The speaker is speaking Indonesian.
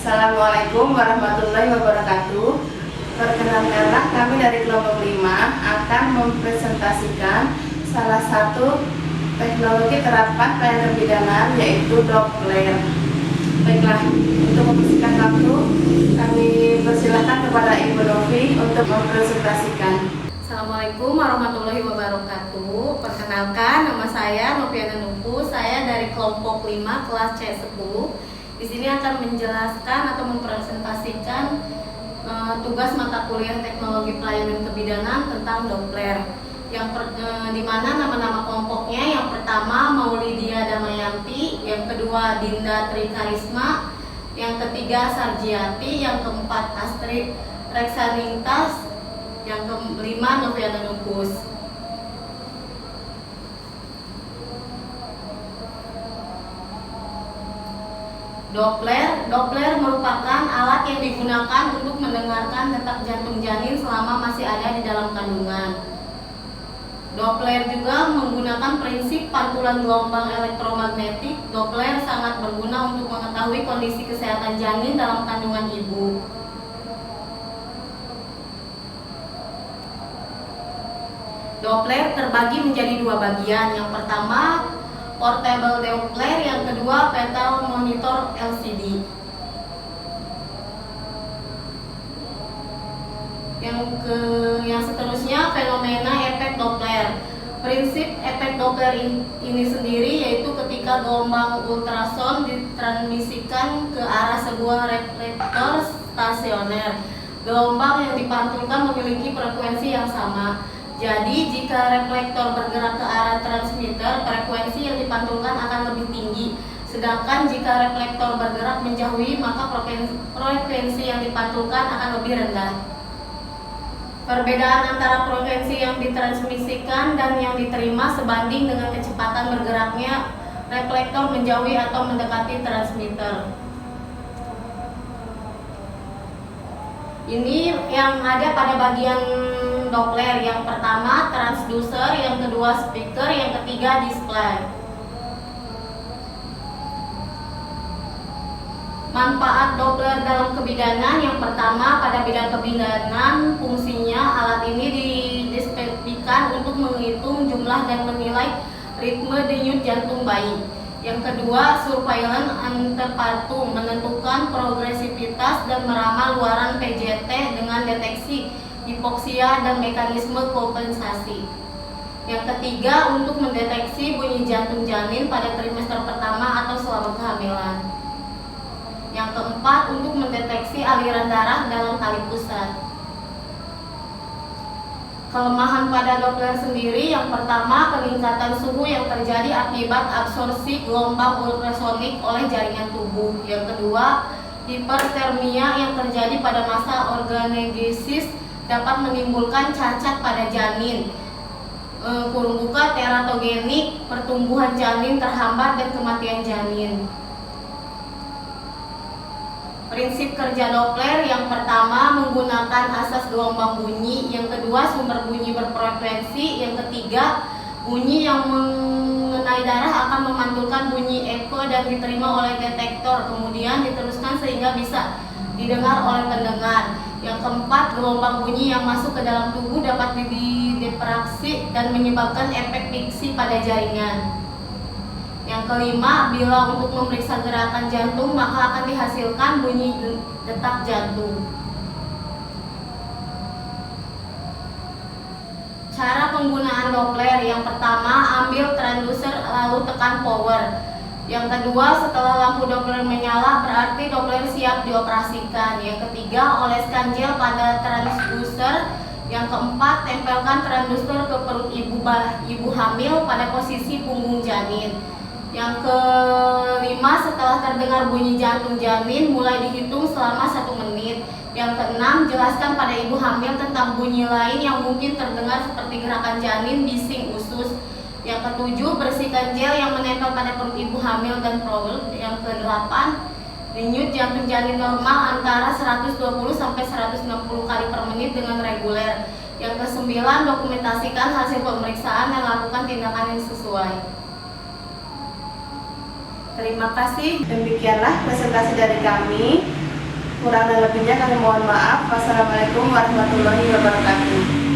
Assalamualaikum warahmatullahi wabarakatuh. Perkenalkanlah, kami dari kelompok 5 akan mempresentasikan salah satu teknologi terapan pelayanan kebidanan, yaitu Doppler. Baiklah, untuk mempersingkat waktu, kami persilakan kepada Ibu Novi untuk mempresentasikan. Assalamualaikum warahmatullahi wabarakatuh. Perkenalkan, nama saya Noviana Nupu. Saya dari kelompok 5 kelas C10. Di sini akan menjelaskan atau mempresentasikan tugas mata kuliah teknologi pelayanan kebidanan tentang Doppler. Di mana nama-nama kelompoknya, yang pertama Maulidia Damayanti, yang kedua Dinda Trikarisma, yang ketiga Sarjiati, yang keempat Astrid Reksanintas, yang kelima Noviana Nupus. Doppler merupakan alat yang digunakan untuk mendengarkan detak jantung janin selama masih ada di dalam kandungan. Doppler juga menggunakan prinsip pantulan gelombang elektromagnetik. Doppler sangat berguna untuk mengetahui kondisi kesehatan janin dalam kandungan ibu. Doppler terbagi menjadi dua bagian. Yang pertama portable Doppler, yang kedua fetal monitor LCD. Yang seterusnya fenomena efek Doppler. Prinsip efek Doppler ini sendiri yaitu ketika gelombang ultrason ditransmisikan ke arah sebuah reflektor stasioner. Gelombang yang dipantulkan memiliki frekuensi yang sama. Jadi, jika reflektor bergerak ke arah transmitter, frekuensi yang dipantulkan akan lebih tinggi. Sedangkan jika reflektor bergerak menjauhi, maka frekuensi yang dipantulkan akan lebih rendah. Perbedaan antara frekuensi yang ditransmisikan dan yang diterima sebanding dengan kecepatan bergeraknya reflektor menjauhi atau mendekati transmitter. Ini yang ada pada bagian Doppler. Yang pertama transducer, yang kedua speaker, yang ketiga display. Manfaat Doppler dalam kebidanan. Yang pertama, pada bidang kebidanan, fungsinya alat ini dispesifikasikan untuk menghitung jumlah dan menilai ritme denyut jantung bayi. Yang kedua, surveillance antepartum, menentukan progresivitas dan meramal luaran PJT dengan deteksi hipoksia dan mekanisme kompensasi. Yang ketiga, untuk mendeteksi bunyi jantung janin pada trimester pertama atau selama kehamilan. Yang keempat, untuk mendeteksi aliran darah dalam tali pusat. Kelemahan pada Doppler sendiri, yang pertama peningkatan suhu yang terjadi akibat absorpsi gelombang ultrasonik oleh jaringan tubuh. Yang kedua, hipertermia yang terjadi pada masa organogenesis dapat menimbulkan cacat pada janin, teratogenik, pertumbuhan janin terhambat dan kematian janin. Prinsip kerja Doppler, yang pertama menggunakan asas gelombang bunyi, yang kedua sumber bunyi berfrekuensi, yang ketiga bunyi yang mengenai darah akan memantulkan bunyi eko dan diterima oleh detektor, kemudian diteruskan sehingga bisa didengar oleh pendengar. Yang keempat, gelombang bunyi yang masuk ke dalam tubuh dapat didifraksi dan menyebabkan efek fiksi pada jaringan. Yang kelima, bila untuk memeriksa gerakan jantung maka akan dihasilkan bunyi detak jantung. Cara penggunaan Doppler, yang pertama ambil transducer lalu tekan power. Yang kedua, setelah lampu Doppler menyala berarti Doppler siap dioperasikan. Yang ketiga, oleskan gel pada transducer. Yang keempat, tempelkan transducer ke perut ibu hamil pada posisi punggung janin. Yang kelima, setelah terdengar bunyi jantung janin mulai dihitung selama 1 menit. Yang keenam, jelaskan pada ibu hamil tentang bunyi lain yang mungkin terdengar seperti gerakan janin, bising, usus. Yang ketujuh, bersihkan gel yang menempel pada perut ibu hamil dan perut. Yang kedelapan, denyut jantung janin normal antara 120 sampai 160 kali per menit dengan reguler. Yang kesembilan, dokumentasikan hasil pemeriksaan dan lakukan tindakan yang sesuai. Terima kasih. Demikianlah presentasi dari kami. Kurang dan lebihnya kami mohon maaf. Wassalamualaikum warahmatullahi wabarakatuh.